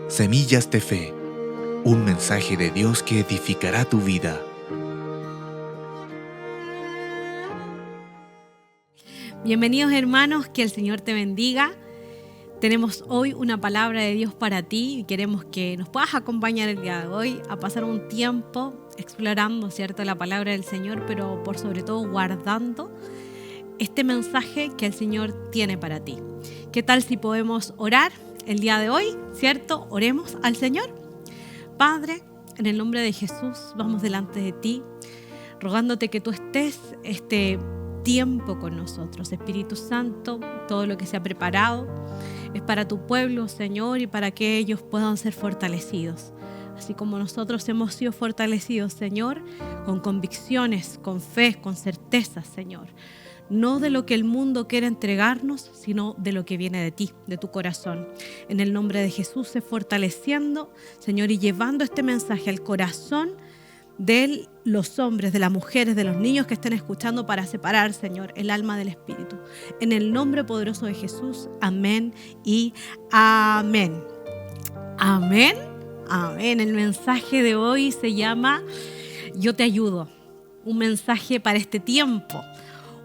Semillas de Fe, un mensaje de Dios que edificará tu vida. Bienvenidos hermanos, que el Señor te bendiga. Tenemos hoy una palabra de Dios para ti y queremos que nos puedas acompañar el día de hoy a pasar un tiempo explorando, ¿cierto?, la palabra del Señor, pero por sobre todo guardando este mensaje que el Señor tiene para ti. ¿Qué tal si podemos orar el día de hoy, ¿cierto? Oremos al Señor. Padre, en el nombre de Jesús, vamos delante de ti, rogándote que tú estés este tiempo con nosotros. Espíritu Santo, todo lo que se ha preparado es para tu pueblo, Señor, y para que ellos puedan ser fortalecidos. Así como nosotros hemos sido fortalecidos, Señor, con convicciones, con fe, con certeza, Señor. No de lo que el mundo quiere entregarnos, sino de lo que viene de ti, de tu corazón. En el nombre de Jesús, sé fortaleciendo, Señor, y llevando este mensaje al corazón de los hombres, de las mujeres, de los niños que estén escuchando, para separar, Señor, el alma del espíritu. En el nombre poderoso de Jesús, amén y amén. Amén, amén. El mensaje de hoy se llama Yo te ayudo. Un mensaje para este tiempo.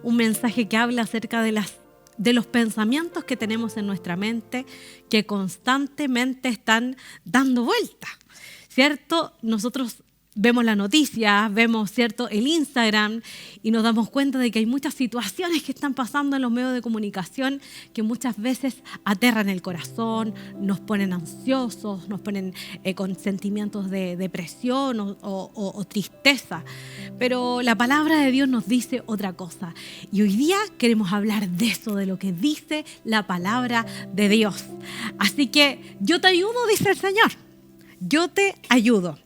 Un mensaje que habla acerca de los pensamientos que tenemos en nuestra mente, que constantemente están dando vuelta, ¿cierto? Nosotros vemos las noticias, vemos, ¿cierto?, el Instagram, y nos damos cuenta de que hay muchas situaciones que están pasando en los medios de comunicación que muchas veces aterran el corazón, nos ponen ansiosos, nos ponen con sentimientos de depresión o tristeza. Pero la palabra de Dios nos dice otra cosa. Y hoy día queremos hablar de eso, de lo que dice la palabra de Dios. Así que yo te ayudo, dice el Señor. Yo te ayudo.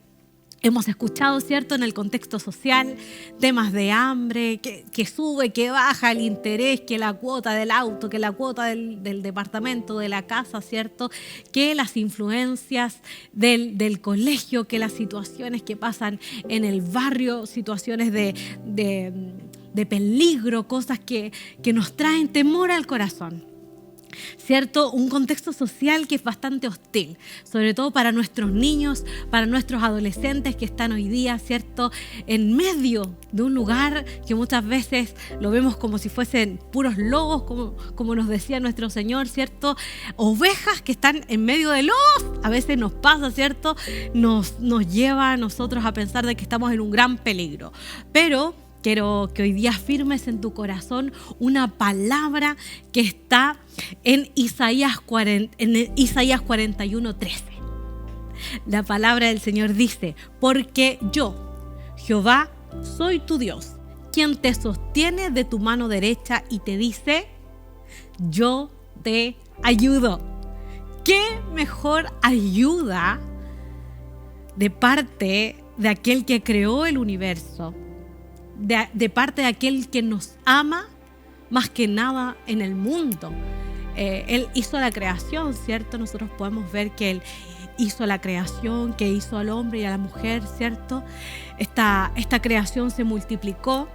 Hemos escuchado, ¿cierto?, en el contexto social, temas de hambre, que sube, que baja el interés, que la cuota del auto, que la cuota del departamento, de la casa, ¿cierto?, que las influencias del colegio, que las situaciones que pasan en el barrio, situaciones de peligro, cosas que nos traen temor al corazón. ¿Cierto? Un contexto social que es bastante hostil, sobre todo para nuestros niños, para nuestros adolescentes que están hoy día, ¿cierto?, en medio de un lugar que muchas veces lo vemos como si fuesen puros lobos, como nos decía nuestro Señor, ¿cierto? Ovejas que están en medio de lobos. A veces nos pasa, ¿cierto? Nos lleva a nosotros a pensar de que estamos en un gran peligro. Pero quiero que hoy día firmes en tu corazón una palabra que está en Isaías 41:13. La palabra del Señor dice: porque yo, Jehová, soy tu Dios, quien te sostiene de tu mano derecha y te dice: yo te ayudo. ¿Qué mejor ayuda de parte de aquel que creó el universo? De parte de aquel que nos ama más que nada en el mundo. Él hizo la creación, ¿cierto? Nosotros podemos ver que Él hizo la creación, que hizo al hombre y a la mujer, ¿cierto? Esta creación se multiplicó,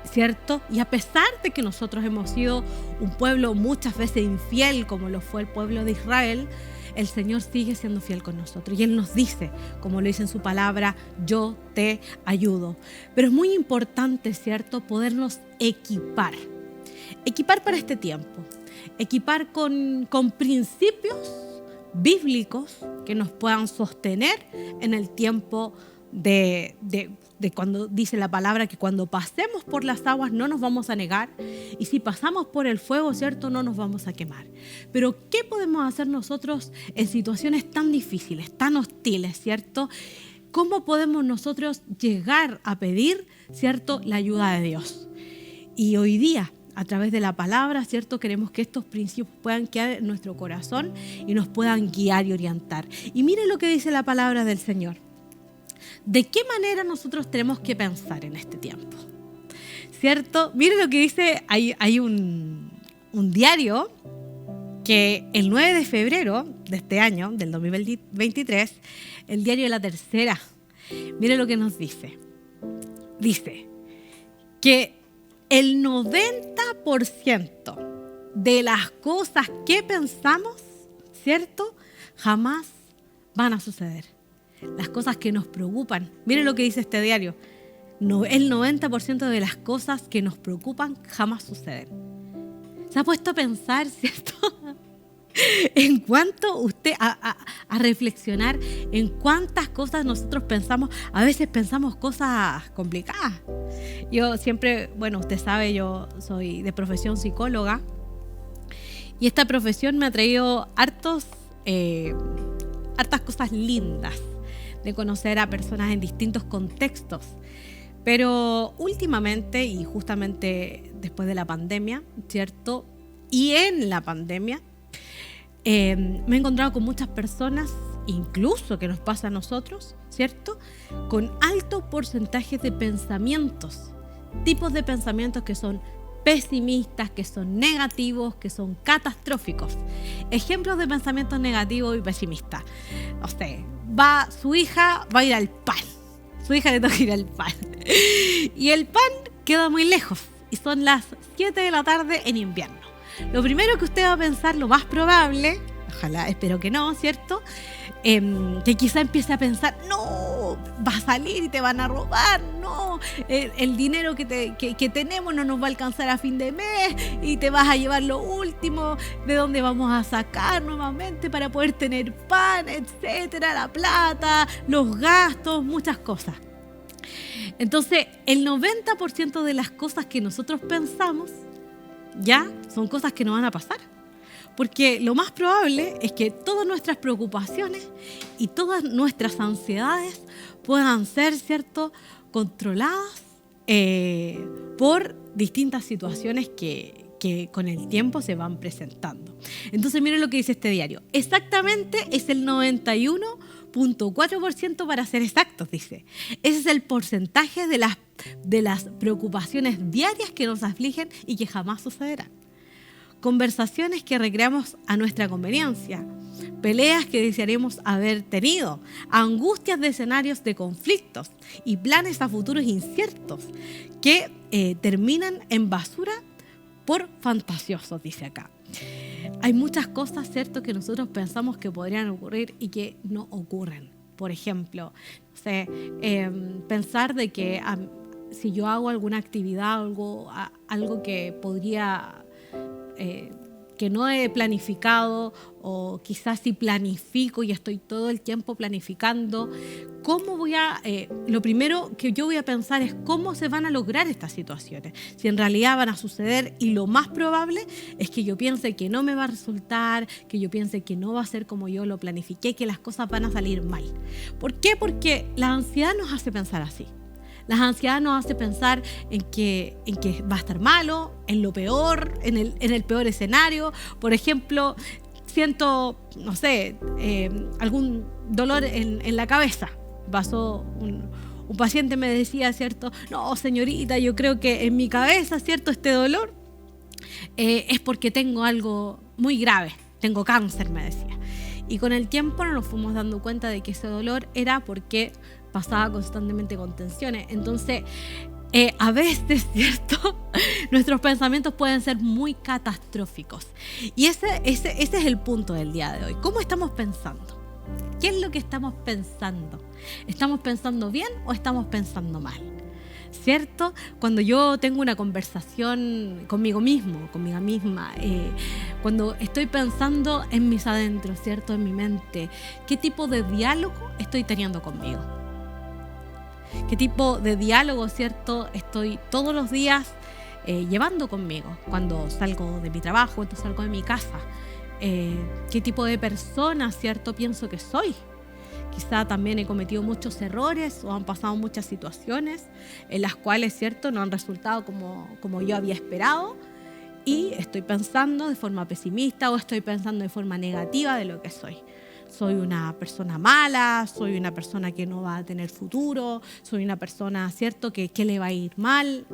¿cierto? Y a pesar de que nosotros hemos sido un pueblo muchas veces infiel, como lo fue el pueblo de Israel, el Señor sigue siendo fiel con nosotros. Y Él nos dice, como lo dice en su palabra: yo te ayudo. Pero es muy importante, ¿cierto?, podernos equipar. Equipar para este tiempo. Equipar con principios bíblicos que nos puedan sostener en el tiempo de cuando dice la palabra que cuando pasemos por las aguas no nos vamos a negar, y si pasamos por el fuego, ¿cierto?, no nos vamos a quemar. Pero ¿qué podemos hacer nosotros en situaciones tan difíciles, tan hostiles, ¿cierto? ¿Cómo podemos nosotros llegar a pedir, ¿cierto?, la ayuda de Dios? Y hoy día, a través de la palabra, ¿cierto?, queremos que estos principios puedan quedar en nuestro corazón y nos puedan guiar y orientar. Y miren lo que dice la palabra del Señor. ¿De qué manera nosotros tenemos que pensar en este tiempo? ¿Cierto? Miren lo que dice, hay un diario que el 9 de febrero de este año, del 2023, el diario de La Tercera, miren lo que nos dice. Dice que el 90% de las cosas que pensamos, ¿cierto?, jamás van a suceder. Las cosas que nos preocupan. Miren lo que dice este diario. El 90% de las cosas que nos preocupan jamás suceden. ¿Se ha puesto a pensar, cierto? En cuanto usted a reflexionar en cuántas cosas nosotros pensamos. A veces pensamos cosas complicadas. Yo siempre, usted sabe, yo soy de profesión psicóloga y esta profesión me ha traído hartas cosas lindas de conocer a personas en distintos contextos. Pero últimamente, y justamente después de la pandemia, ¿cierto? Y en la pandemia, me he encontrado con muchas personas, incluso que nos pasa a nosotros, ¿cierto? Con alto porcentaje de pensamientos, tipos de pensamientos que son pesimistas, que son negativos, que son catastróficos. Ejemplos de pensamientos negativos y pesimistas. No sé, su hija va a ir al pan. Su hija le toca ir al pan. Y el pan queda muy lejos. Y son las 7 de la tarde en invierno. Lo primero que usted va a pensar, lo más probable, ojalá, espero que no, ¿cierto? Que quizá empiece a pensar, no, va a salir y te van a robar, no, el dinero que tenemos no nos va a alcanzar a fin de mes y te vas a llevar lo último, de dónde vamos a sacar nuevamente para poder tener pan, etcétera, la plata, los gastos, muchas cosas. Entonces, el 90% de las cosas que nosotros pensamos ya son cosas que no van a pasar. Porque lo más probable es que todas nuestras preocupaciones y todas nuestras ansiedades puedan ser, ¿cierto?, controladas por distintas situaciones que con el tiempo se van presentando. Entonces, miren lo que dice este diario. Exactamente es el 91.4% para ser exactos, dice. Ese es el porcentaje de las preocupaciones diarias que nos afligen y que jamás sucederán. Conversaciones que recreamos a nuestra conveniencia, peleas que desearíamos haber tenido, angustias de escenarios de conflictos y planes a futuros inciertos que terminan en basura por fantasiosos, dice acá. Hay muchas cosas, ¿cierto?, que nosotros pensamos que podrían ocurrir y que no ocurren. Por ejemplo, pensar de que si yo hago alguna actividad, algo que podría... que no he planificado, o quizás si planifico y estoy todo el tiempo planificando, lo primero que yo voy a pensar es cómo se van a lograr estas situaciones, si en realidad van a suceder, y lo más probable es que yo piense que no me va a resultar, que yo piense que no va a ser como yo lo planifiqué, que las cosas van a salir mal. ¿Por qué? Porque la ansiedad nos hace pensar así. La ansiedad nos hace pensar en que va a estar malo, en lo peor, en el peor escenario. Por ejemplo, siento, no sé, algún dolor en la cabeza. Pasó un paciente, me decía, ¿cierto? No, señorita, yo creo que en mi cabeza, ¿cierto?, este dolor es porque tengo algo muy grave. Tengo cáncer, me decía. Y con el tiempo nos fuimos dando cuenta de que ese dolor era porque pasaba constantemente con tensiones. Entonces, a veces, ¿cierto?, nuestros pensamientos pueden ser muy catastróficos. Y ese es el punto del día de hoy. ¿Cómo estamos pensando? ¿Qué es lo que estamos pensando? ¿Estamos pensando bien o estamos pensando mal? ¿Cierto? Cuando yo tengo una conversación conmigo mismo, conmigo misma, cuando estoy pensando en mis adentros, ¿cierto?, en mi mente, ¿qué tipo de diálogo estoy teniendo conmigo? ¿Qué tipo de diálogo, cierto, estoy todos los días llevando conmigo? Cuando salgo de mi trabajo, cuando salgo de mi casa. ¿Qué tipo de persona, cierto, pienso que soy? Quizá también he cometido muchos errores o han pasado muchas situaciones en las cuales, cierto, no han resultado como yo había esperado, y estoy pensando de forma pesimista o estoy pensando de forma negativa de lo que soy. Soy una persona mala, soy una persona que no va a tener futuro, soy una persona, ¿cierto?, que le va a ir mal.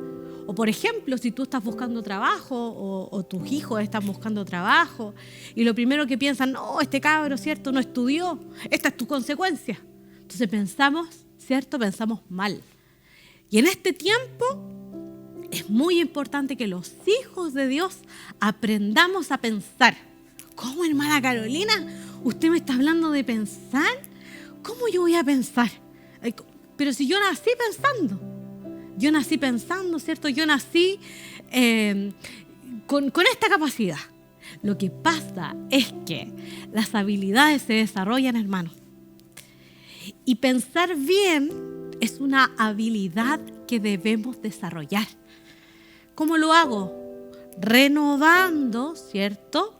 O por ejemplo, si tú estás buscando trabajo o tus hijos están buscando trabajo y lo primero que piensan, no, este cabro, ¿cierto?, no estudió, esta es tu consecuencia. Entonces pensamos, ¿cierto?, pensamos mal. Y en este tiempo es muy importante que los hijos de Dios aprendamos a pensar. ¿Cómo, hermana Carolina? ¿Usted me está hablando de pensar? yo voy a pensar? Pero si yo nací pensando, ¿cierto? Yo nací con esta capacidad. Lo que pasa es que las habilidades se desarrollan, hermanos. Y pensar bien es una habilidad que debemos desarrollar. ¿Cómo lo hago? Renovando, ¿cierto?,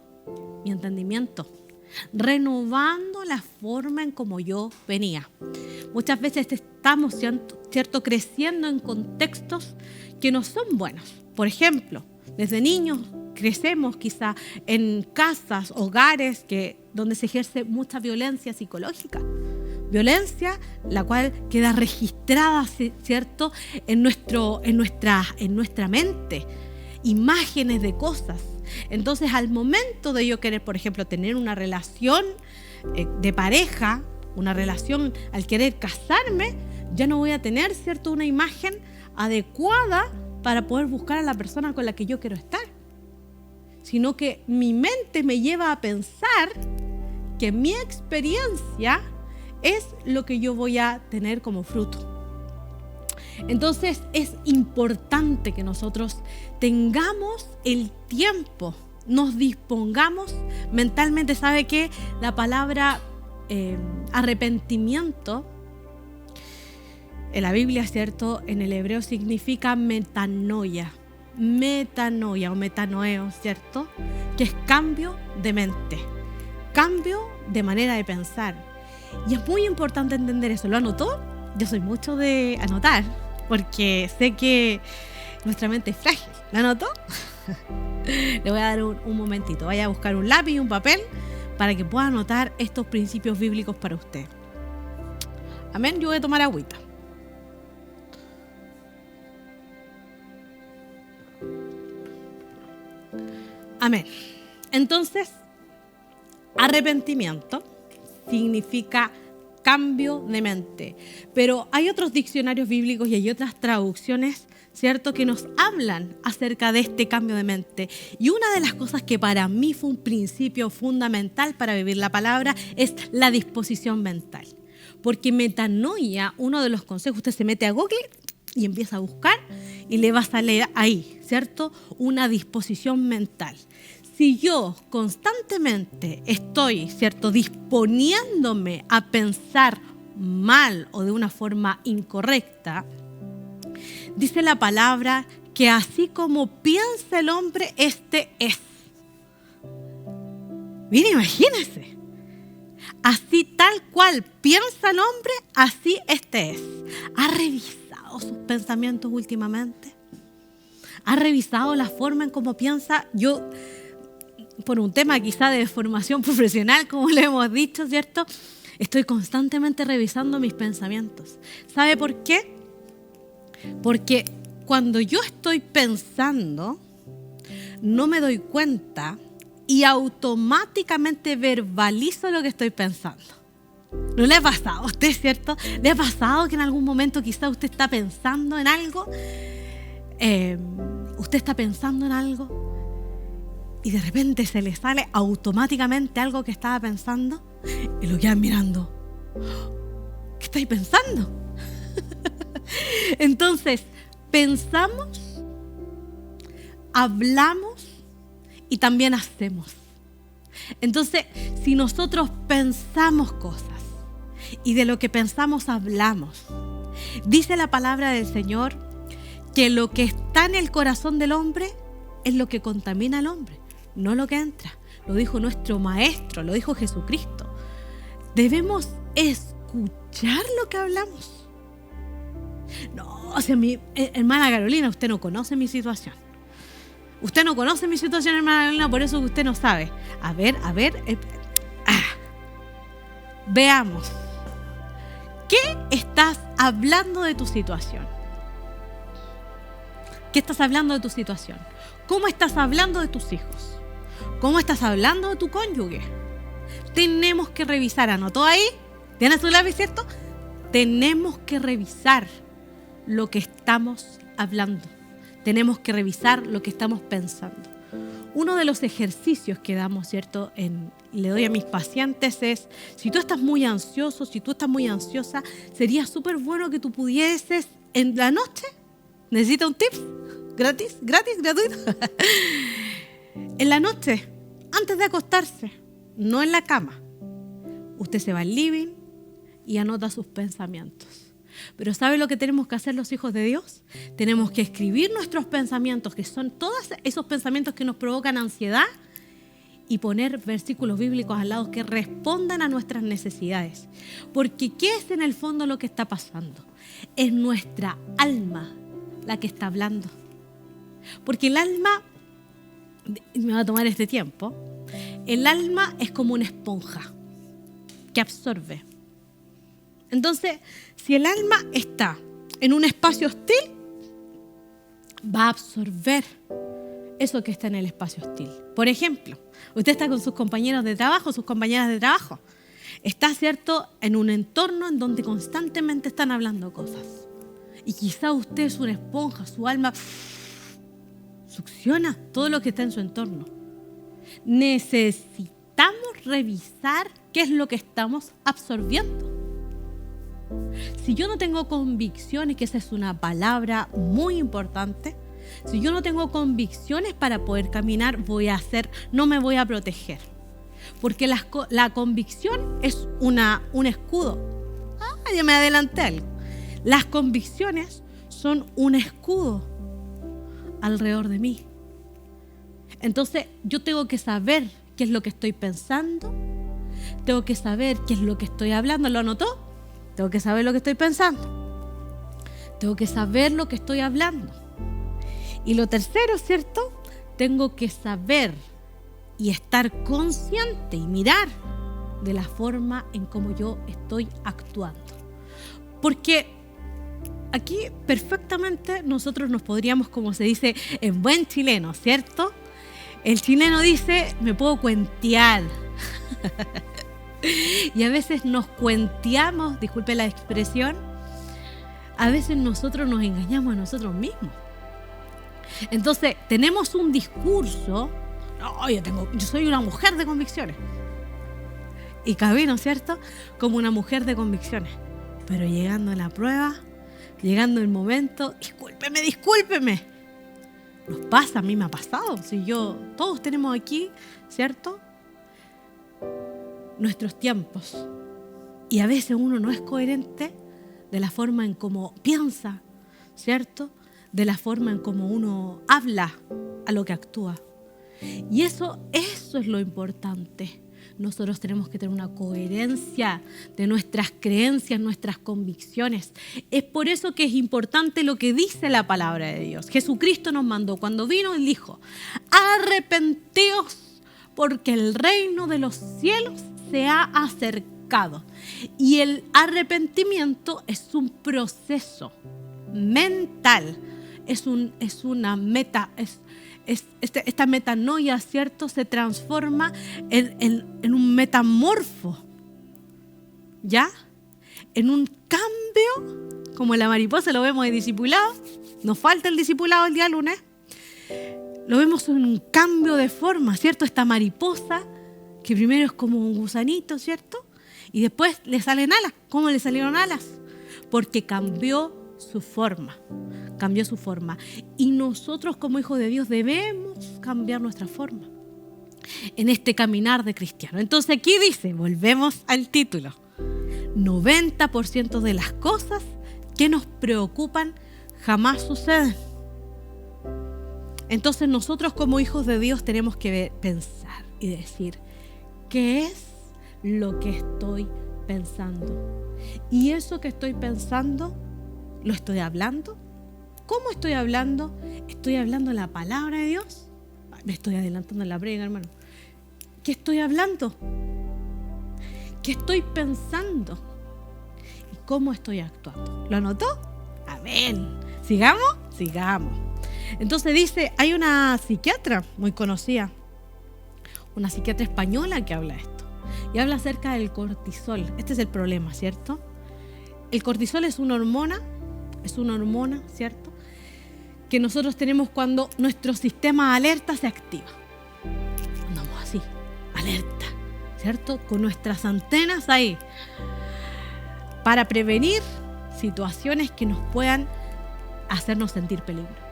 mi entendimiento. Renovando la forma en como yo venía. Muchas veces estamos, ¿cierto?, creciendo en contextos que no son buenos. Por ejemplo, desde niños crecemos quizá en casas, hogares donde se ejerce mucha violencia psicológica. Violencia la cual queda registrada, ¿cierto?, en nuestra mente. Imágenes de cosas. Entonces, al momento de yo querer, por ejemplo, tener una relación de pareja, una relación al querer casarme, ya no voy a tener, ¿cierto?, una imagen adecuada para poder buscar a la persona con la que yo quiero estar. Sino que mi mente me lleva a pensar que mi experiencia es lo que yo voy a tener como fruto. Entonces es importante que nosotros tengamos el tiempo, nos dispongamos mentalmente. ¿Sabe qué? La palabra arrepentimiento en la Biblia, ¿cierto?, en el hebreo significa metanoia o metanoeo, ¿cierto?, que es cambio de mente, cambio de manera de pensar. Y es muy importante entender eso. ¿Lo anotó? Yo soy mucho de anotar, porque sé que nuestra mente es frágil. ¿Lo anotó? Le voy a dar un momentito. Vaya a buscar un lápiz y un papel para que pueda anotar estos principios bíblicos para usted. Amén. Yo voy a tomar agüita. Amén. Entonces, arrepentimiento significa cambio de mente. Pero hay otros diccionarios bíblicos y hay otras traducciones, ¿cierto?, que nos hablan acerca de este cambio de mente. Y una de las cosas que para mí fue un principio fundamental para vivir la palabra es la disposición mental. Porque metanoia, uno de los consejos, usted se mete a Google y empieza a buscar y le va a salir ahí, ¿cierto?, una disposición mental. Si yo constantemente estoy, ¿cierto?, disponiéndome a pensar mal o de una forma incorrecta, dice la palabra que así como piensa el hombre, este es. Mire, imagínese. Así tal cual piensa el hombre, así este es. ¿Ha revisado sus pensamientos últimamente? ¿Ha revisado la forma en cómo piensa? Yo, por un tema quizá de formación profesional, como le hemos dicho, ¿cierto?, estoy constantemente revisando mis pensamientos. ¿Sabe por qué? Porque cuando yo estoy pensando, no me doy cuenta y automáticamente verbalizo lo que estoy pensando. ¿No le ha pasado a usted, cierto? ¿Le ha pasado que en algún momento quizá usted está pensando en algo? Usted está pensando en algo y de repente se le sale automáticamente algo que estaba pensando y lo quedan mirando. ¿Qué estáis pensando? Entonces, pensamos, hablamos y también hacemos. Entonces, si nosotros pensamos cosas y de lo que pensamos hablamos, dice la palabra del Señor que lo que está en el corazón del hombre es lo que contamina al hombre, no lo que entra. Lo dijo nuestro Maestro, lo dijo Jesucristo. Debemos escuchar lo que hablamos. No, o sea, mi hermana Carolina, usted no conoce mi situación. Usted no conoce mi situación, hermana Carolina, por eso que usted no sabe. A ver, veamos. ¿Qué estás hablando de tu situación? ¿Qué estás hablando de tu situación? ¿Cómo estás hablando de tus hijos? ¿Cómo estás hablando de tu cónyuge? Tenemos que revisar. ¿Anotó ahí? ¿Tiene su lápiz, cierto? Tenemos que revisar lo que estamos hablando. Tenemos que revisar lo que estamos pensando. Uno de los ejercicios que damos, ¿cierto? Le doy a mis pacientes es, si tú estás muy ansioso, si tú estás muy ansiosa, sería súper bueno que tú pudieses en la noche, ¿necesita un tip? ¿Gratis? ¿Gratuito? En la noche, antes de acostarse, no en la cama, usted se va al living y anota sus pensamientos. Pero ¿sabe lo que tenemos que hacer los hijos de Dios? Tenemos que escribir nuestros pensamientos, que son todos esos pensamientos que nos provocan ansiedad, y poner versículos bíblicos al lado que respondan a nuestras necesidades. Porque ¿qué es en el fondo lo que está pasando? Es nuestra alma la que está hablando. Porque el alma, me va a tomar este tiempo, el alma es como una esponja que absorbe. Entonces, si el alma está en un espacio hostil, va a absorber eso que está en el espacio hostil. Por ejemplo, usted está con sus compañeros de trabajo, sus compañeras de trabajo. Está, ¿cierto?, en un entorno en donde constantemente están hablando cosas. Y quizá usted es una esponja, su alma succiona todo lo que está en su entorno. Necesitamos revisar qué es lo que estamos absorbiendo. Si yo no tengo convicciones, que esa es una palabra muy importante, si yo no tengo convicciones para poder caminar, no me voy a proteger. Porque la convicción es un escudo. Ya me adelanté algo. Las convicciones son un escudo alrededor de mí. Entonces yo tengo que saber qué es lo que estoy pensando, tengo que saber qué es lo que estoy hablando. ¿Lo anotó? Tengo que saber lo que estoy pensando, tengo que saber lo que estoy hablando. Y lo tercero, ¿cierto? Tengo que saber y estar consciente y mirar de la forma en cómo yo estoy actuando. Porque aquí perfectamente nosotros nos podríamos, como se dice en buen chileno, ¿cierto? El chileno dice, me puedo cuentear. Y a veces nos cuenteamos, disculpe la expresión, a veces nosotros nos engañamos a nosotros mismos. Entonces, tenemos un discurso, no, yo soy una mujer de convicciones. Y camino, ¿cierto?, como una mujer de convicciones. Pero llegando a la prueba, llegando el momento, discúlpeme. Nos pasa, a mí me ha pasado. Todos tenemos aquí, ¿cierto?, nuestros tiempos. Y a veces uno no es coherente de la forma en cómo piensa, ¿cierto?, de la forma en cómo uno habla a lo que actúa. Y eso es lo importante. Nosotros tenemos que tener una coherencia de nuestras creencias, nuestras convicciones. Es por eso que es importante lo que dice la palabra de Dios. Jesucristo nos mandó, cuando vino, Él dijo, arrepentíos porque el reino de los cielos se ha acercado. Y el arrepentimiento es un proceso mental, es una meta, esta metanoia, ¿cierto?, se transforma en un metamorfo, ¿ya? En un cambio, como la mariposa lo vemos de discipulado, nos falta el discipulado el día lunes, lo vemos en un cambio de forma, ¿cierto? Esta mariposa, que primero es como un gusanito, ¿cierto? Y después le salen alas. ¿Cómo le salieron alas? Porque cambió su forma. Y nosotros como hijos de Dios debemos cambiar nuestra forma en este caminar de cristiano. Entonces aquí dice, volvemos al título, 90% de las cosas que nos preocupan jamás suceden. Entonces nosotros como hijos de Dios tenemos que pensar y decir, ¿qué es lo que estoy pensando? Y eso que estoy pensando, ¿lo estoy hablando? ¿Cómo estoy hablando? ¿Estoy hablando la palabra de Dios? Me estoy adelantando en la predica, hermano. ¿Qué estoy hablando? ¿Qué estoy pensando? ¿Y cómo estoy actuando? ¿Lo anotó? Amén. ¿Sigamos? Sigamos. Entonces dice, hay una psiquiatra muy conocida, una psiquiatra española que habla de esto. Y habla acerca del cortisol. Este es el problema, ¿cierto? El cortisol es una hormona, ¿cierto?, que nosotros tenemos cuando nuestro sistema de alerta se activa. Andamos así, alerta, ¿cierto? Con nuestras antenas ahí, para prevenir situaciones que nos puedan hacernos sentir peligro.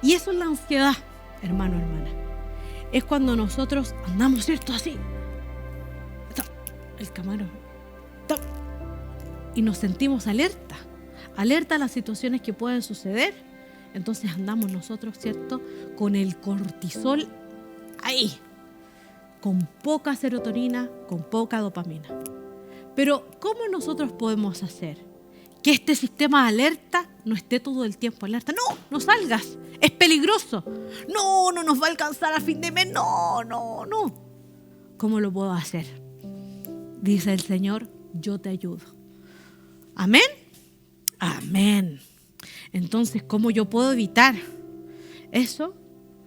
Y eso es la ansiedad, hermano, hermana. Es cuando nosotros andamos, ¿cierto? Así. El camarón. Y nos sentimos alerta a las situaciones que pueden suceder. Entonces andamos nosotros, ¿cierto? Con el cortisol ahí, con poca serotonina, con poca dopamina. Pero ¿cómo nosotros podemos hacer que este sistema de alerta no esté todo el tiempo alerta? No salgas, es peligroso. No nos va a alcanzar a fin de mes. No. ¿Cómo lo puedo hacer? Dice el Señor, yo te ayudo. Amén. Amén. Entonces, ¿cómo yo puedo evitar eso?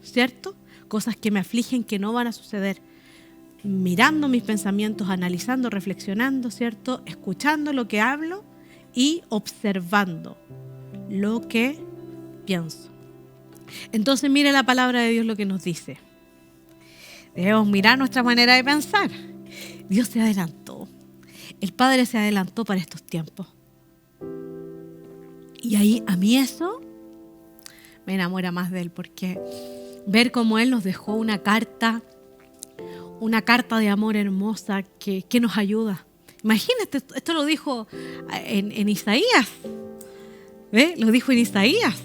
¿Cierto? Cosas que me afligen, que no van a suceder. Mirando mis pensamientos, analizando, reflexionando, ¿cierto? Escuchando lo que hablo y observando lo que pienso. Entonces, mire la palabra de Dios lo que nos dice. Debemos mirar nuestra manera de pensar. Dios se adelantó. El Padre se adelantó para estos tiempos. Y ahí a mí eso me enamora más de Él, porque ver cómo Él nos dejó una carta de amor hermosa que nos ayuda. Imagínate, esto lo dijo en Isaías. ¿Ve? Lo dijo en Isaías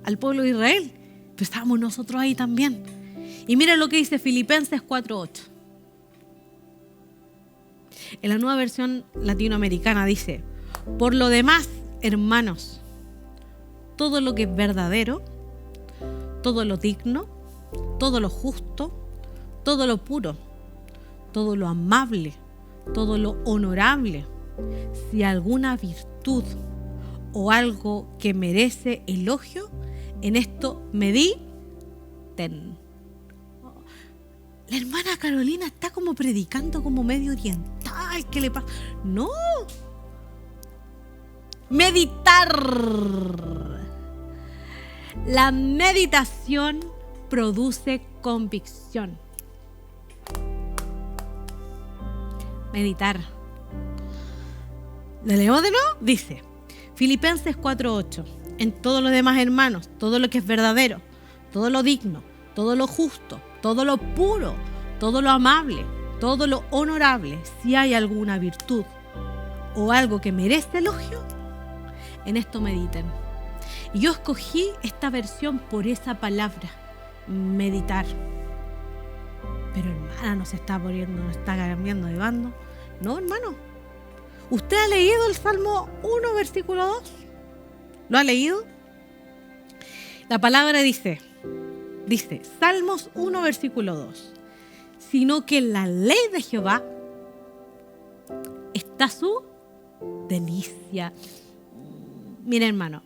al pueblo de Israel. Pero estábamos nosotros ahí también. Y mira lo que dice Filipenses 4:8. En la nueva versión latinoamericana dice: por lo demás, hermanos, todo lo que es verdadero, todo lo digno, todo lo justo, todo lo puro, todo lo amable, todo lo honorable, si alguna virtud o algo que merece elogio, en esto mediten. La hermana Carolina está como predicando como medio oriental. ¿Qué le pasa? No. Meditar. La meditación produce convicción. Meditar. ¿Le leemos de nuevo? Dice Filipenses 4:8. En todo lo demás, hermanos, todo lo que es verdadero, todo lo digno, todo lo justo, todo lo puro, todo lo amable, todo lo honorable, si hay alguna virtud o algo que merece elogio, en esto mediten. Y yo escogí esta versión por esa palabra, meditar. Pero hermana, nos está cambiando de bando. No, hermano. ¿Usted ha leído el Salmo 1, versículo 2? ¿Lo ha leído? La palabra dice, Salmos 1, versículo 2. Sino que en la ley de Jehová está su delicia. Mira, hermano,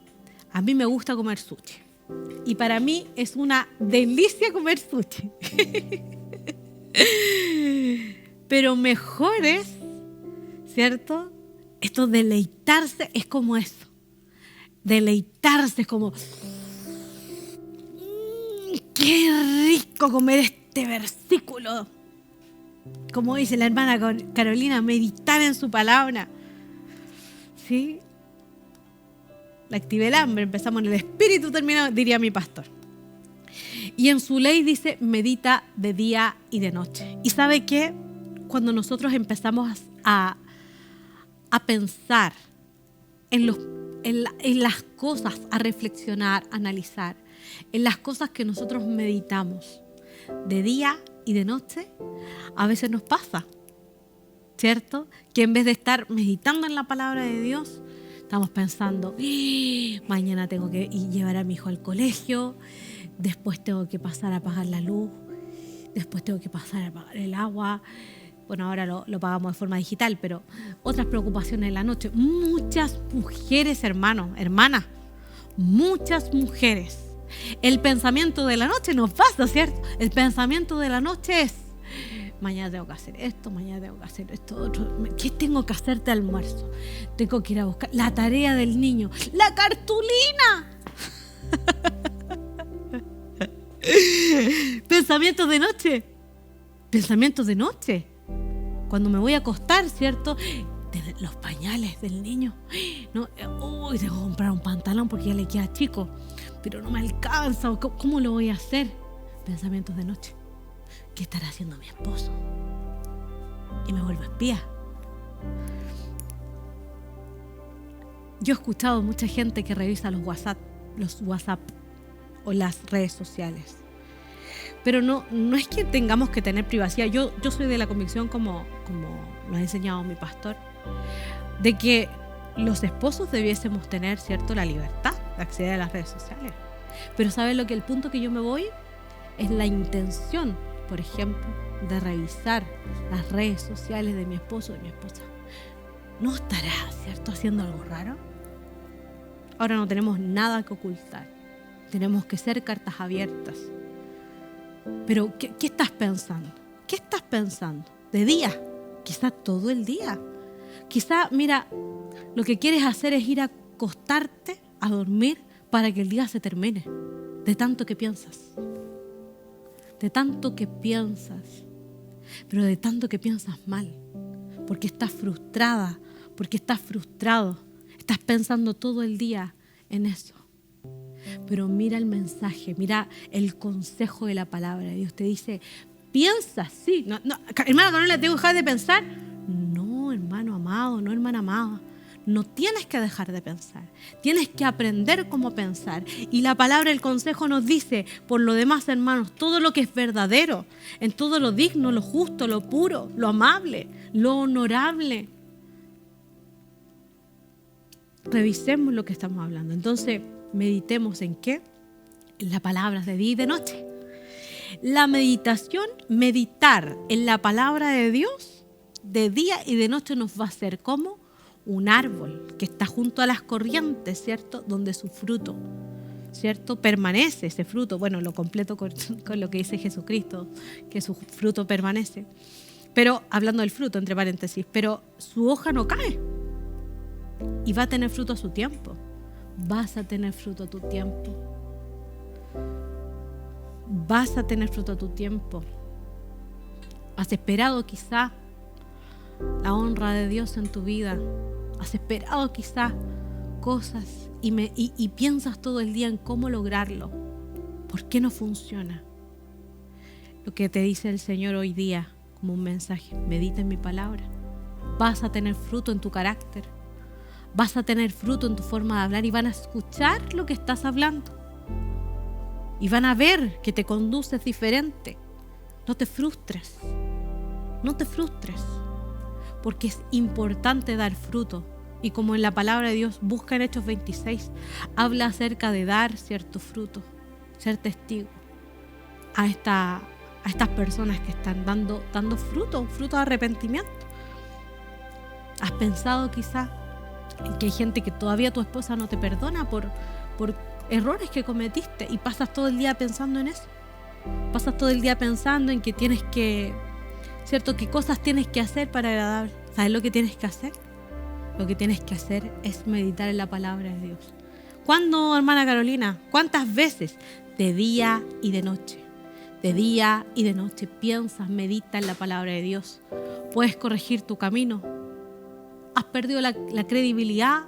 a mí me gusta comer sushi. Y para mí es una delicia comer sushi. Pero mejor es, ¿cierto? Esto deleitarse es como eso. Deleitarse es como... ¡Qué rico comer este versículo! Como dice la hermana Carolina, meditar en su palabra. ¿Sí? La activé el hambre, empezamos en el espíritu, terminamos, diría mi pastor. Y en su ley dice, medita de día y de noche. ¿Y sabe qué? Cuando nosotros empezamos a pensar en las cosas, a reflexionar, a analizar, en las cosas que nosotros meditamos de día y de noche, a veces nos pasa, ¿cierto? Que en vez de estar meditando en la palabra de Dios, estamos pensando, mañana tengo que llevar a mi hijo al colegio, después tengo que pasar a pagar la luz, después tengo que pasar a pagar el agua. Bueno, ahora lo pagamos de forma digital, pero otras preocupaciones en la noche. Muchas mujeres, hermanos, hermanas, muchas mujeres. El pensamiento de la noche nos pasa, ¿cierto? El pensamiento de la noche es, mañana tengo que hacer esto, mañana tengo que hacer esto, otro. ¿Qué tengo que hacer de almuerzo? Tengo que ir a buscar la tarea del niño, la cartulina. Pensamientos de noche. Pensamientos de noche. Cuando me voy a acostar, ¿cierto? Los pañales del niño. No, uy, tengo que comprar un pantalón porque ya le queda chico. Pero no me alcanza. ¿Cómo lo voy a hacer? Pensamientos de noche. ¿Qué estará haciendo mi esposo? Y me vuelvo espía. Yo he escuchado mucha gente que revisa los WhatsApp o las redes sociales. Pero no es que tengamos que tener privacidad. Yo soy de la convicción, como lo ha enseñado mi pastor, de que los esposos debiésemos tener, ¿cierto?, la libertad de acceder a las redes sociales. Pero ¿sabes lo que el punto que yo me voy? Es la intención, por ejemplo, de revisar las redes sociales de mi esposo o de mi esposa. ¿No estará, cierto, haciendo algo raro? Ahora no tenemos nada que ocultar. Tenemos que ser cartas abiertas. Pero, ¿qué estás pensando? ¿Qué estás pensando? ¿De día? Quizá todo el día. Quizá, mira, lo que quieres hacer es ir a acostarte, a dormir, para que el día se termine. De tanto que piensas. De tanto que piensas. Pero de tanto que piensas mal. Porque estás frustrada. Porque estás frustrado. Estás pensando todo el día en eso. Pero mira el mensaje, mira el consejo de la palabra de Dios. Te dice, piensa, sí. No, hermano, ¿no le tengo que dejar de pensar? No, hermano amado, no, hermana amada. No tienes que dejar de pensar. Tienes que aprender cómo pensar. Y la palabra, el consejo nos dice, por lo demás, hermanos, todo lo que es verdadero, en todo lo digno, lo justo, lo puro, lo amable, lo honorable. Revisemos lo que estamos hablando. Entonces, meditemos ¿en qué? En las palabras de día y de noche. La meditación, meditar en la palabra de Dios, de día y de noche nos va a hacer como un árbol que está junto a las corrientes, ¿cierto? Donde su fruto, ¿cierto?, permanece, ese fruto. Bueno, lo completo con lo que dice Jesucristo, que su fruto permanece. Pero, hablando del fruto, entre paréntesis, pero su hoja no cae. Y va a tener fruto a su tiempo. Vas a tener fruto a tu tiempo. Vas a tener fruto a tu tiempo. Has esperado quizá la honra de Dios en tu vida. Has esperado quizá cosas y piensas todo el día en cómo lograrlo. ¿Por qué no funciona? Lo que te dice el Señor hoy día como un mensaje: medita en mi palabra. Vas a tener fruto en tu carácter. Vas a tener fruto en tu forma de hablar y van a escuchar lo que estás hablando. Y van a ver que te conduces diferente. No te frustres. No te frustres. Porque es importante dar fruto. Y como en la palabra de Dios, busca en Hechos 26, habla acerca de dar cierto fruto, ser testigo a estas personas que están dando fruto de arrepentimiento. ¿Has pensado quizá que hay gente que todavía tu esposa no te perdona por errores que cometiste y pasas todo el día pensando en eso? Pasas todo el día pensando en que tienes que, ¿cierto?, qué cosas tienes que hacer para agradar. ¿Sabes lo que tienes que hacer? Lo que tienes que hacer es meditar en la palabra de Dios. ¿Cuándo, hermana Carolina? ¿Cuántas veces? De día y de noche. De día y de noche piensas, medita en la palabra de Dios. Puedes corregir tu camino. ¿Has perdido la credibilidad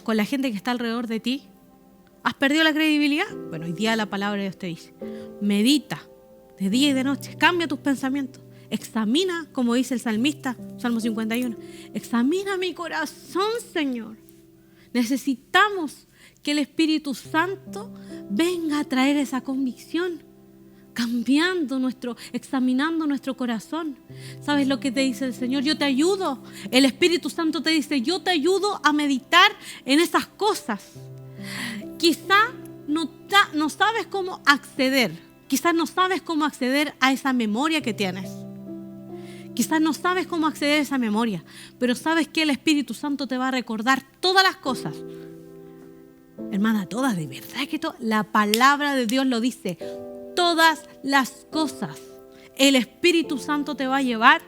con la gente que está alrededor de ti? ¿Has perdido la credibilidad? Bueno, hoy día la palabra de Dios te dice: medita de día y de noche, cambia tus pensamientos, examina, como dice el salmista, Salmo 51, examina mi corazón, Señor. Necesitamos que el Espíritu Santo venga a traer esa convicción, examinando nuestro corazón. ¿Sabes lo que te dice el Señor? Yo te ayudo. El Espíritu Santo te dice: yo te ayudo a meditar en esas cosas. Quizá no sabes cómo acceder. Quizás no sabes cómo acceder a esa memoria que tienes. Quizás no sabes cómo acceder a esa memoria, pero sabes que el Espíritu Santo te va a recordar todas las cosas. Hermana, todas, de verdad que todas. La palabra de Dios lo dice. Todas las cosas. El Espíritu Santo te va a llevar,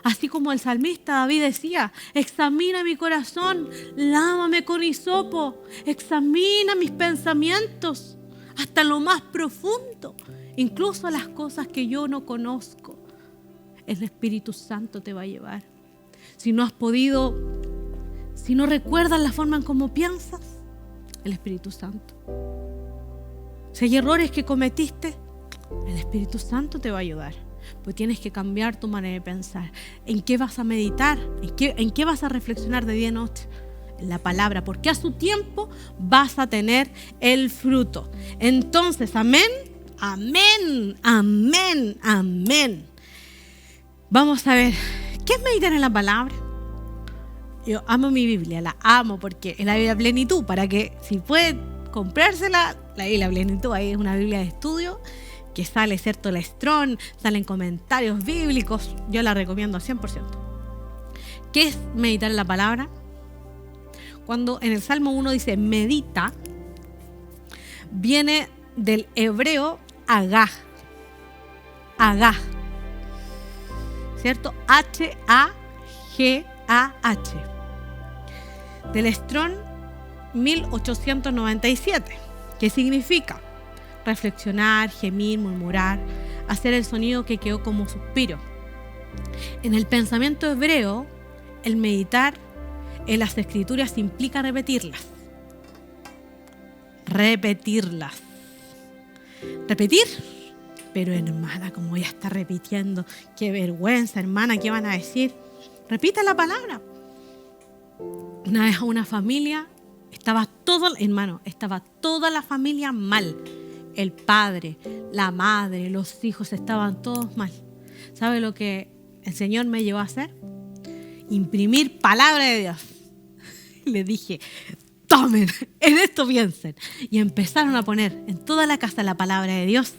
así como el salmista David decía: examina mi corazón, lávame con hisopo, examina mis pensamientos. hasta lo más profundo, incluso las cosas que yo no conozco. El Espíritu Santo te va a llevar. Si no recuerdas la forma en cómo piensas, el Espíritu Santo. Si hay errores que cometiste, el Espíritu Santo te va a ayudar. Pues tienes que cambiar tu manera de pensar. ¿En qué vas a meditar? ¿En qué vas a reflexionar de día y noche? En la palabra, porque a su tiempo vas a tener el fruto. Entonces, amén, amén, amén, amén. Vamos a ver, ¿qué es meditar en la palabra? Yo amo mi Biblia, la amo porque es la Biblia Plenitud, para que si puede comprársela, la Biblia Plenitud, ahí es una Biblia de estudio que sale, ¿cierto? La Strong, salen comentarios bíblicos, yo la recomiendo al 100%. ¿Qué es meditar en la palabra? Cuando en el Salmo 1 dice medita, viene del hebreo agah, ¿cierto? H-A-G-A-H. Del Strong 1897, que significa reflexionar, gemir, murmurar, hacer el sonido que quedó como suspiro. En el pensamiento hebreo, el meditar en las escrituras implica repetirlas. Repetir. Pero hermana, como ya está repitiendo, qué vergüenza, hermana, ¿qué van a decir? Repita la palabra. Una vez a una familia, estaba toda la familia mal. El padre, la madre, los hijos estaban todos mal. ¿Sabe lo que el Señor me llevó a hacer? Imprimir palabra de Dios. Le dije, tomen, en esto piensen. Y empezaron a poner en toda la casa la palabra de Dios.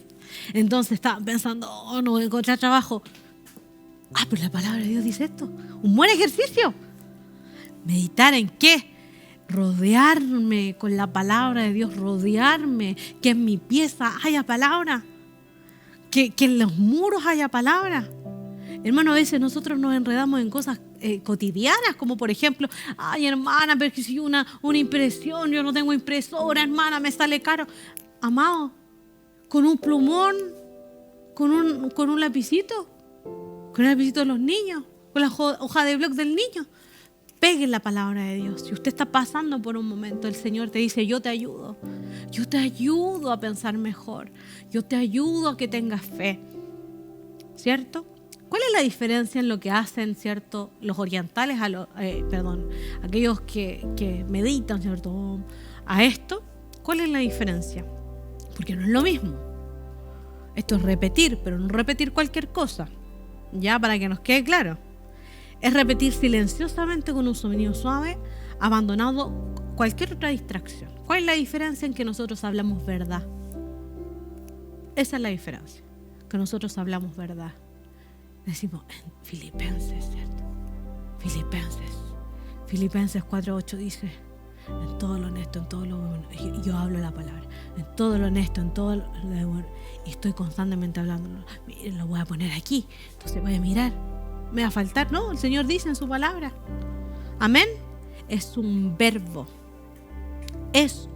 Entonces estaban pensando, no voy a encontrar trabajo. Pero la palabra de Dios dice esto. Un buen ejercicio. ¿Meditar en qué? Rodearme con la palabra de Dios, rodearme, que en mi pieza haya palabra, que en los muros haya palabra. Hermano, a veces nosotros nos enredamos en cosas cotidianas, como por ejemplo, ay hermana, pero que si una impresión, yo no tengo impresora, hermana, me sale caro. Amado, con un plumón, con un lapicito, con el lapicito de los niños, con la hoja de bloc del niño. Pegue la palabra de Dios. Si usted está pasando por un momento, el Señor te dice, yo te ayudo. Yo te ayudo a pensar mejor. Yo te ayudo a que tengas fe. ¿Cierto? ¿Cuál es la diferencia en lo que hacen, cierto, los orientales, aquellos que meditan, cierto, a esto? ¿Cuál es la diferencia? Porque no es lo mismo. Esto es repetir, pero no repetir cualquier cosa. Ya, para que nos quede claro. Es repetir silenciosamente con un sonido suave, abandonando cualquier otra distracción. ¿Cuál es la diferencia en que nosotros hablamos verdad? Esa es la diferencia, que nosotros hablamos verdad. Decimos en Filipenses, ¿cierto? Filipenses 4:8 dice, en todo lo honesto, en todo lo bueno. Yo hablo la palabra, en todo lo honesto, en todo lo bueno. Y estoy constantemente hablando. Miren, lo voy a poner aquí, entonces voy a mirar. ¿Me va a faltar? No, el Señor dice en su palabra. Amén. Es un verbo. Es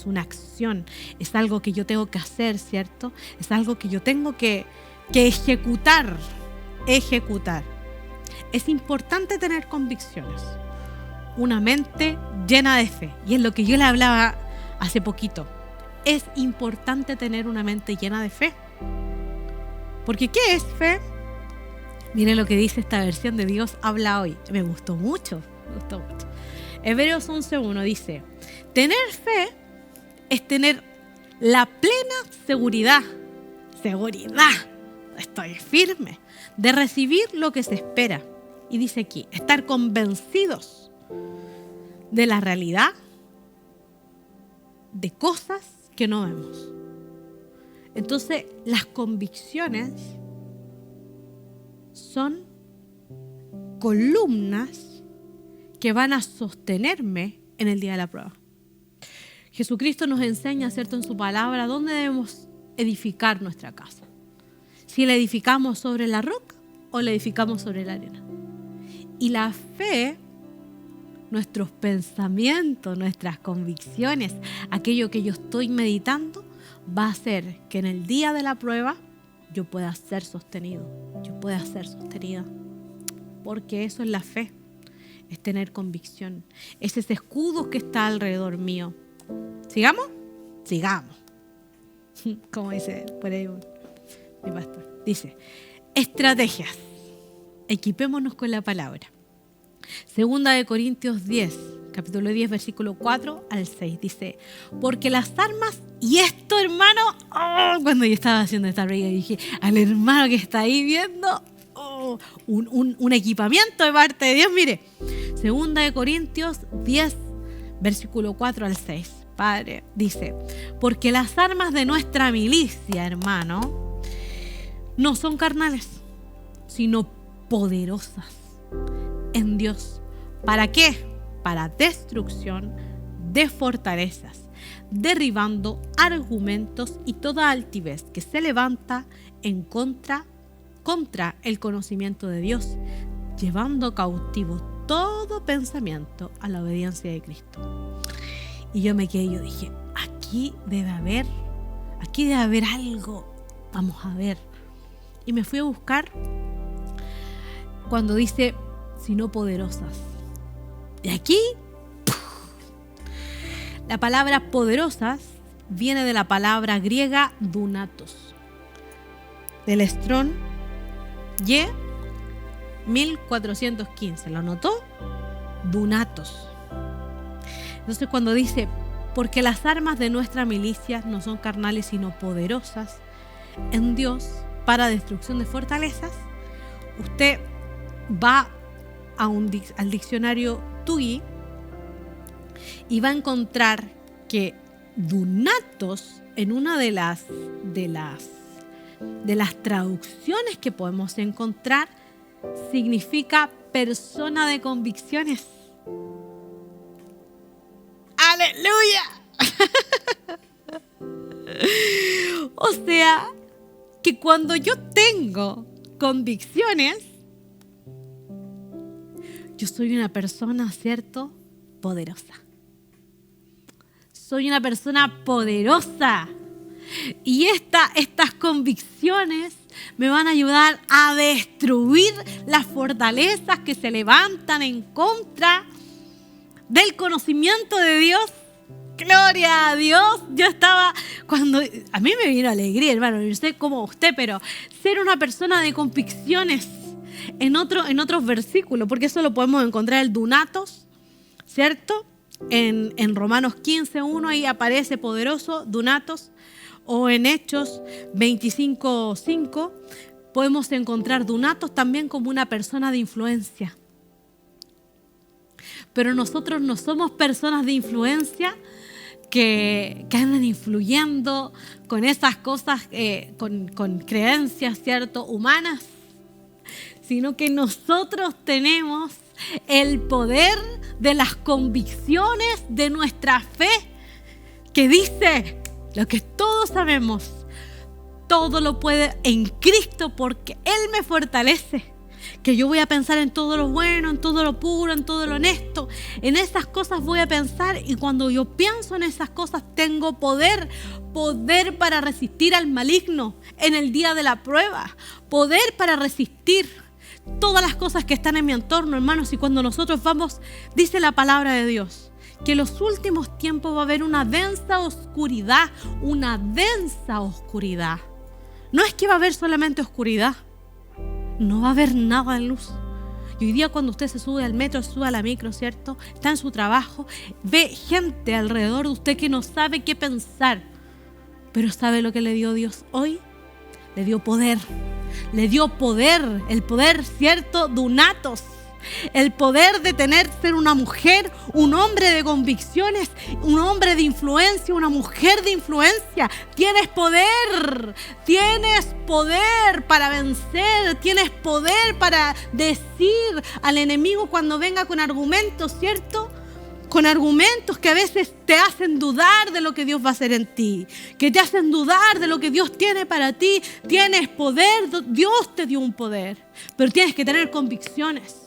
una acción. Es algo que yo tengo que hacer, ¿cierto? Es algo que yo tengo que ejecutar. Es importante tener convicciones. Una mente llena de fe. Y es lo que yo le hablaba hace poquito. Es importante tener una mente llena de fe. Porque ¿qué es fe? Miren lo que dice esta versión de Dios habla hoy. Me gustó mucho. Hebreos 11:1 dice, tener fe es tener la plena seguridad, estoy firme, de recibir lo que se espera. Y dice aquí, estar convencidos de la realidad de cosas que no vemos. Entonces, las convicciones son columnas que van a sostenerme en el día de la prueba. Jesucristo nos enseña, ¿cierto?, en su palabra, dónde debemos edificar nuestra casa. Si la edificamos sobre la roca o la edificamos sobre la arena. Y la fe, nuestros pensamientos, nuestras convicciones, aquello que yo estoy meditando, va a hacer que en el día de la prueba yo pueda ser sostenido, yo pueda ser sostenida. Porque eso es la fe, es tener convicción. Es ese escudo que está alrededor mío. ¿Sigamos? Sigamos. Como dice por ahí mi pastor. Dice, estrategias. Equipémonos con la palabra. Segunda de Corintios 10, capítulo 10, versículo 4 al 6. Dice, porque las armas, y esto, hermano, cuando yo estaba haciendo esta predica, dije, al hermano que está ahí viendo, un equipamiento de parte de Dios. Mire, segunda de Corintios 10, versículo 4 al 6. Padre, dice, porque las armas de nuestra milicia, hermano, no son carnales, sino poderosas en Dios. ¿Para qué? Para destrucción de fortalezas, derribando argumentos y toda altivez que se levanta en contra el conocimiento de Dios, llevando cautivo todo pensamiento a la obediencia de Cristo. Y yo me quedé, yo dije, aquí debe haber algo, vamos a ver. Y me fui a buscar cuando dice, sino poderosas. Y aquí, la palabra poderosas viene de la palabra griega dunatos, del Strong Y 1415. ¿Lo notó? Dunatos. Entonces cuando dice, porque las armas de nuestra milicia no son carnales sino poderosas en Dios para destrucción de fortalezas, usted va al diccionario TUI y va a encontrar que dunatos en una de las traducciones que podemos encontrar significa persona de convicciones. ¡Aleluya! O sea, que cuando yo tengo convicciones, yo soy una persona, ¿cierto? Poderosa. Soy una persona poderosa. Y estas convicciones me van a ayudar a destruir las fortalezas que se levantan en contra del conocimiento de Dios. Gloria a Dios. Yo estaba, a mí me vino alegría, hermano, yo sé como usted, pero ser una persona de convicciones en otros versículos, porque eso lo podemos encontrar el dunatos, ¿cierto? En Romanos 15:1 ahí aparece poderoso, dunatos, o en Hechos 25:5 podemos encontrar dunatos también como una persona de influencia. Pero nosotros no somos personas de influencia que andan influyendo con esas cosas, con creencias, ¿cierto?, humanas, sino que nosotros tenemos el poder de las convicciones de nuestra fe, que dice lo que todos sabemos, todo lo puede en Cristo porque Él me fortalece. Que yo voy a pensar en todo lo bueno, en todo lo puro, en todo lo honesto. En esas cosas voy a pensar, y cuando yo pienso en esas cosas tengo poder para resistir al maligno en el día de la prueba, poder para resistir todas las cosas que están en mi entorno, hermanos. Y cuando nosotros vamos, dice la palabra de Dios, que en los últimos tiempos va a haber una densa oscuridad. No es que va a haber solamente oscuridad, no va a haber nada de luz. Y hoy día cuando usted se sube al metro, se sube a la micro, ¿cierto?, está en su trabajo, ve gente alrededor de usted que no sabe qué pensar. Pero ¿sabe lo que le dio Dios hoy? Le dio poder. El poder, ¿cierto?, dunatos. El poder de ser una mujer, un hombre de convicciones, un hombre de influencia, una mujer de influencia. Tienes poder para vencer, tienes poder para decir al enemigo cuando venga con argumentos, ¿cierto? Con argumentos que a veces te hacen dudar de lo que Dios va a hacer en ti, que te hacen dudar de lo que Dios tiene para ti. Tienes poder, Dios te dio un poder, pero tienes que tener convicciones.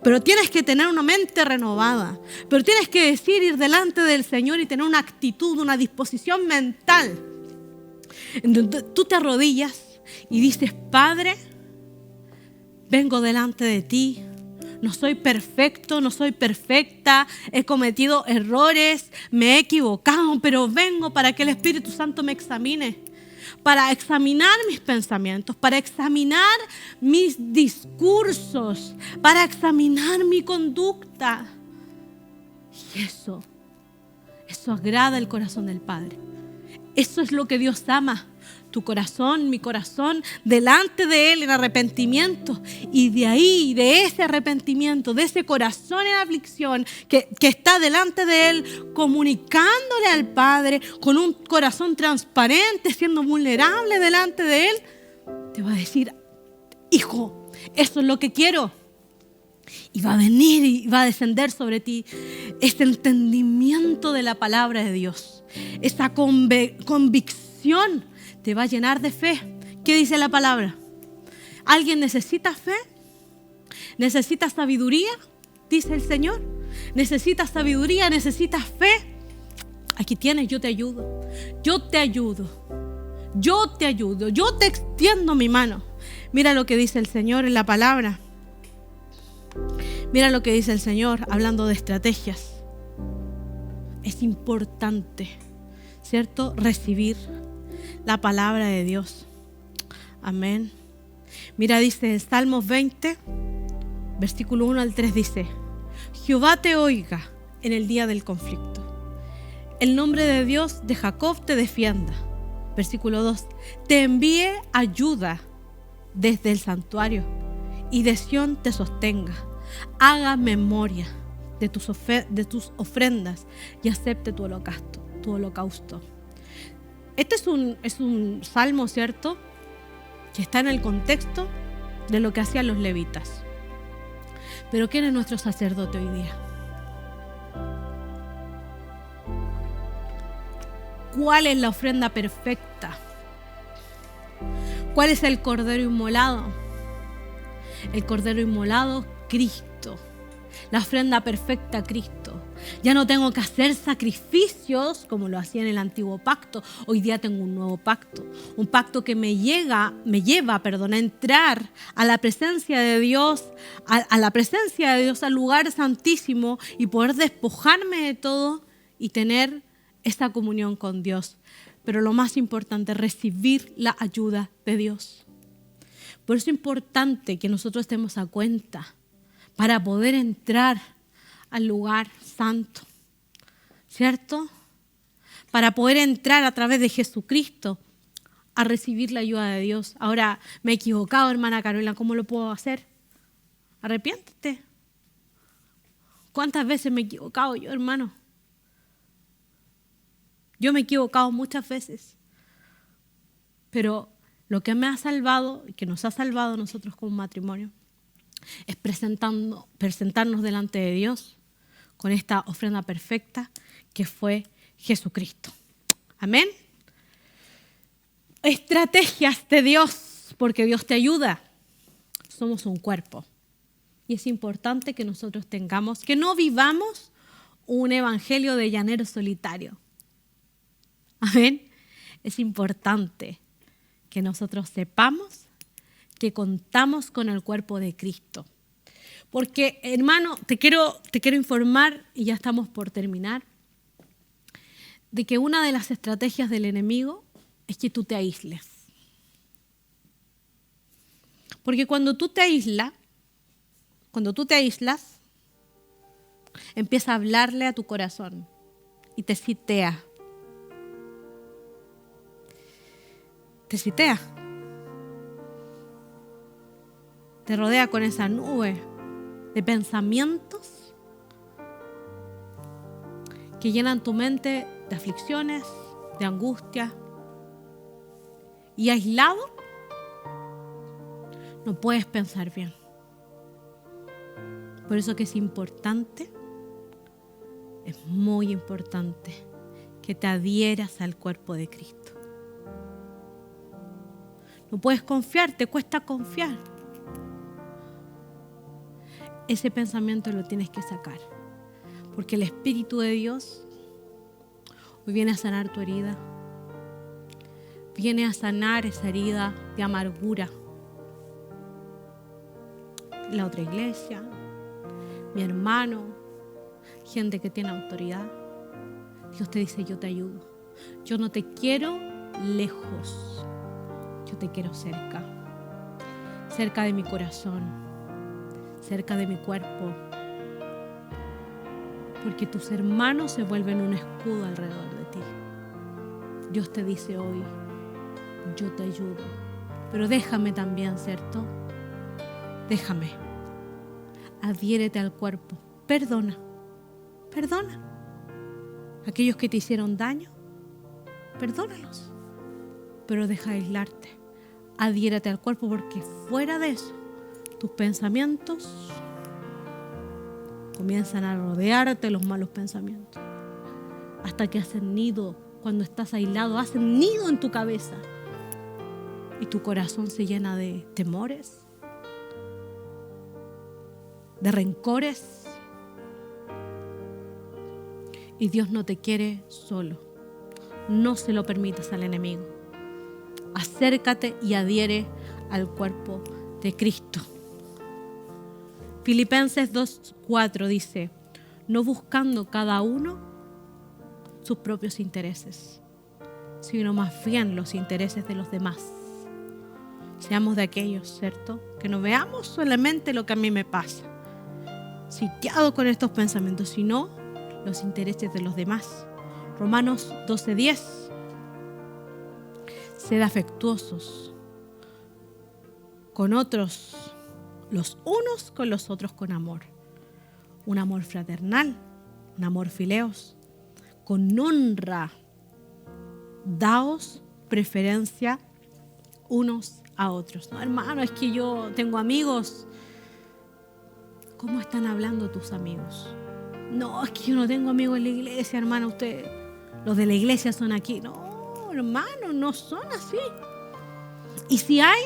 Pero tienes que tener una mente renovada. Pero tienes que ir delante del Señor y tener una actitud, una disposición mental en donde tú te arrodillas y dices: Padre, vengo delante de ti. No soy perfecto, no soy perfecta, he cometido errores, me he equivocado, pero vengo para que el Espíritu Santo me examine, para examinar mis pensamientos, para examinar mis discursos, para examinar mi conducta. Y eso agrada el corazón del Padre. Eso es lo que Dios ama. Tu corazón, mi corazón, delante de Él en arrepentimiento. Y de ahí, de ese arrepentimiento, de ese corazón en aflicción que está delante de Él, comunicándole al Padre con un corazón transparente, siendo vulnerable delante de Él, te va a decir: hijo, eso es lo que quiero. Y va a venir y va a descender sobre ti ese entendimiento de la palabra de Dios, esa convicción. Te va a llenar de fe. ¿Qué dice la palabra? ¿Alguien necesita fe? ¿Necesita sabiduría? Dice el Señor. ¿Necesitas sabiduría? ¿Necesitas fe? Aquí tienes, yo te ayudo. Yo te ayudo. Yo te ayudo. Yo te extiendo mi mano. Mira lo que dice el Señor en la palabra. Mira lo que dice el Señor hablando de estrategias. Es importante, ¿cierto?, recibir la palabra de Dios. Amén. Mira, dice Salmos 20, versículo 1 al 3, dice: Jehová te oiga en el día del conflicto. El nombre de Dios de Jacob te defienda. Versículo 2: te envíe ayuda desde el santuario y de Sión te sostenga. Haga memoria de tus ofrendas y acepte tu holocausto. Este es un salmo, ¿cierto?, que está en el contexto de lo que hacían los levitas. Pero ¿quién es nuestro sacerdote hoy día? ¿Cuál es la ofrenda perfecta? ¿Cuál es el cordero inmolado? El cordero inmolado, Cristo. La ofrenda perfecta, Cristo. Ya no tengo que hacer sacrificios como lo hacía en el antiguo pacto. Hoy día tengo un nuevo pacto. Un pacto que me lleva a entrar a la presencia de Dios, a la presencia de Dios, al lugar santísimo, y poder despojarme de todo y tener esa comunión con Dios. Pero lo más importante, recibir la ayuda de Dios. Por eso es importante que nosotros estemos a cuenta para poder entrar al lugar santo, ¿cierto? Para poder entrar a través de Jesucristo a recibir la ayuda de Dios. Ahora, me he equivocado, hermana Carolina, ¿cómo lo puedo hacer? Arrepiéntete. ¿Cuántas veces me he equivocado yo, hermano? Yo me he equivocado muchas veces. Pero lo que me ha salvado y que nos ha salvado a nosotros como matrimonio es presentarnos delante de Dios con esta ofrenda perfecta que fue Jesucristo. Amén. Estrategias de Dios, porque Dios te ayuda. Somos un cuerpo. Y es importante que nosotros que no vivamos un evangelio de llanero solitario. Amén. Es importante que nosotros sepamos que contamos con el cuerpo de Cristo. Porque, hermano, te quiero informar, y ya estamos por terminar, de que una de las estrategias del enemigo es que tú te aísles. Porque cuando tú te aíslas, empieza a hablarle a tu corazón y te citea. Te rodea con esa nube de pensamientos que llenan tu mente de aflicciones, de angustia. Y aislado, no puedes pensar bien. Por eso que es muy importante, que te adhieras al cuerpo de Cristo. No puedes confiar, te cuesta confiar. Ese pensamiento lo tienes que sacar, porque el Espíritu de Dios hoy viene a sanar tu herida, viene a sanar esa herida de amargura. La otra iglesia, mi hermano, gente que tiene autoridad. Dios te dice, yo te ayudo. Yo no te quiero lejos, yo te quiero cerca. Cerca de mi corazón, cerca de mi cuerpo. Porque tus hermanos se vuelven un escudo alrededor de ti. Dios te dice hoy, yo te ayudo. Pero déjame también, ¿cierto? Déjame. Adhiérete al cuerpo. Perdona. Perdona. Aquellos que te hicieron daño, perdónalos. Pero deja de aislarte. Adhiérate al cuerpo, porque fuera de eso, tus pensamientos comienzan a rodearte, los malos pensamientos. Hasta que hacen nido, cuando estás aislado, hacen nido en tu cabeza. Y tu corazón se llena de temores, de rencores. Y Dios no te quiere solo. No se lo permitas al enemigo. Acércate y adhiere al cuerpo de Cristo. Filipenses 2:4 dice, no buscando cada uno sus propios intereses, sino más bien los intereses de los demás. Seamos de aquellos, ¿cierto? Que no veamos solamente lo que a mí me pasa, sitiado con estos pensamientos, sino los intereses de los demás. Romanos 12:10. Sed afectuosos con otros, los unos con los otros con amor. Un amor fraternal, un amor fileos, con honra. Daos preferencia unos a otros. No, hermano, es que yo tengo amigos. ¿Cómo están hablando tus amigos? No, es que yo no tengo amigos en la iglesia, hermano. Los de la iglesia son aquí. No, hermano, no son así. Y si hay,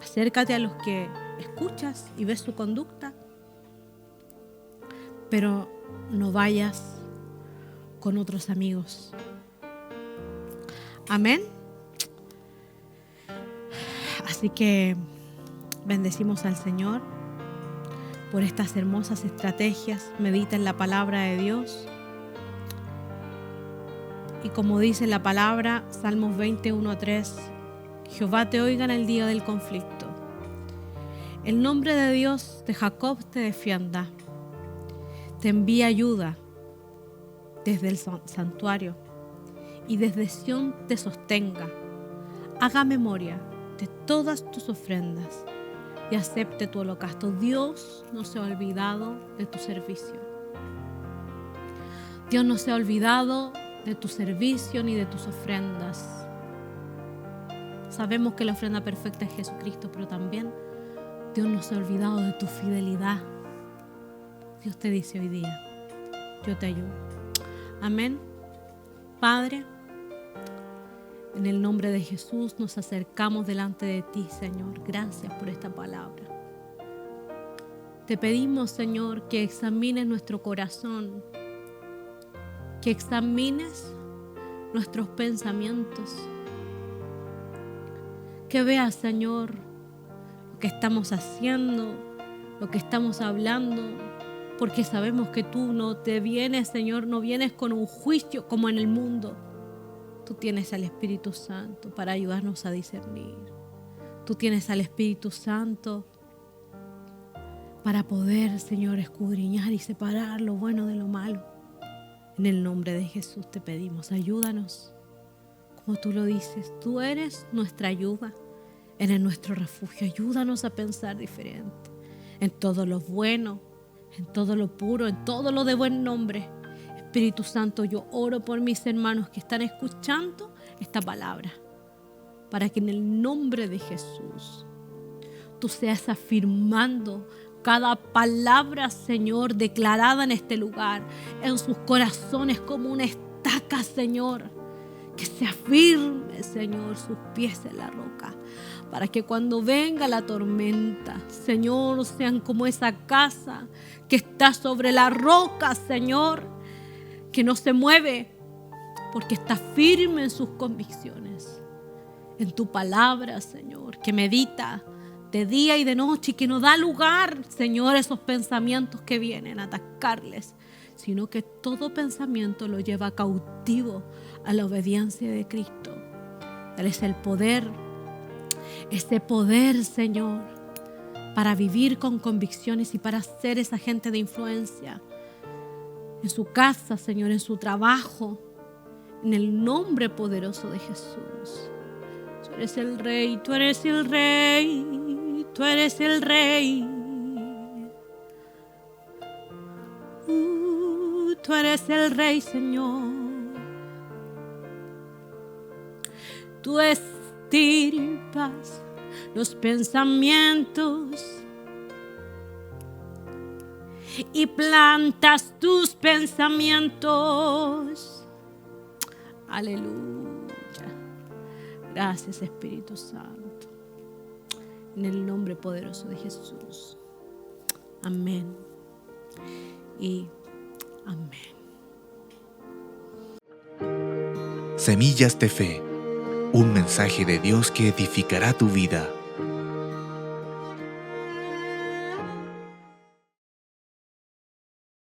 acércate a los que escuchas y ves su conducta. Pero no vayas con otros amigos. Amén. Así que bendecimos al Señor por estas hermosas estrategias. Medita en la palabra de Dios. Y como dice la palabra, Salmos 21:3, Jehová te oiga en el día del conflicto. El nombre de Dios de Jacob te defienda. Te envía ayuda desde el santuario y desde Sión te sostenga. Haga memoria de todas tus ofrendas y acepte tu holocausto. Dios no se ha olvidado de tu servicio. Dios no se ha olvidado de tu servicio ni de tus ofrendas. Sabemos que la ofrenda perfecta es Jesucristo, pero también Dios no se ha olvidado de tu fidelidad. Dios te dice hoy día, yo te ayudo. Amén. Padre, en el nombre de Jesús nos acercamos delante de ti, Señor. Gracias por esta palabra. Te pedimos, Señor, que examines nuestro corazón, que examines nuestros pensamientos, que veas, Señor, lo que estamos haciendo, lo que estamos hablando, porque sabemos que tú no te vienes, Señor, no vienes con un juicio como en el mundo. Tú tienes al Espíritu Santo para ayudarnos a discernir. Tú tienes al Espíritu Santo para poder, Señor, escudriñar y separar lo bueno de lo malo. En el nombre de Jesús te pedimos, ayúdanos. Como tú lo dices, tú eres nuestra ayuda, eres nuestro refugio. Ayúdanos a pensar diferente en todo lo bueno, en todo lo puro, en todo lo de buen nombre. Espíritu Santo, yo oro por mis hermanos que están escuchando esta palabra, para que en el nombre de Jesús tú seas afirmando cada palabra, Señor, declarada en este lugar, en sus corazones como una estaca, Señor, que se afirme, Señor, sus pies en la roca, para que cuando venga la tormenta, Señor, sean como esa casa que está sobre la roca, Señor, que no se mueve, porque está firme en sus convicciones, en tu palabra, Señor, que medita de día y de noche y que no da lugar, Señor, a esos pensamientos que vienen a atacarles, sino que todo pensamiento lo lleva cautivo a la obediencia de Cristo. Él es el poder, ese poder, Señor, para vivir con convicciones y para ser esa agente de influencia en su casa, Señor, en su trabajo, en el nombre poderoso de Jesús. Tú eres el Rey, tú eres el Rey, tú eres el Rey. Tú eres el Rey, Señor. Tú estirpas los pensamientos y plantas tus pensamientos. Aleluya. Gracias, Espíritu Santo. En el nombre poderoso de Jesús. Amén. Y amén. Semillas de Fe, un mensaje de Dios que edificará tu vida.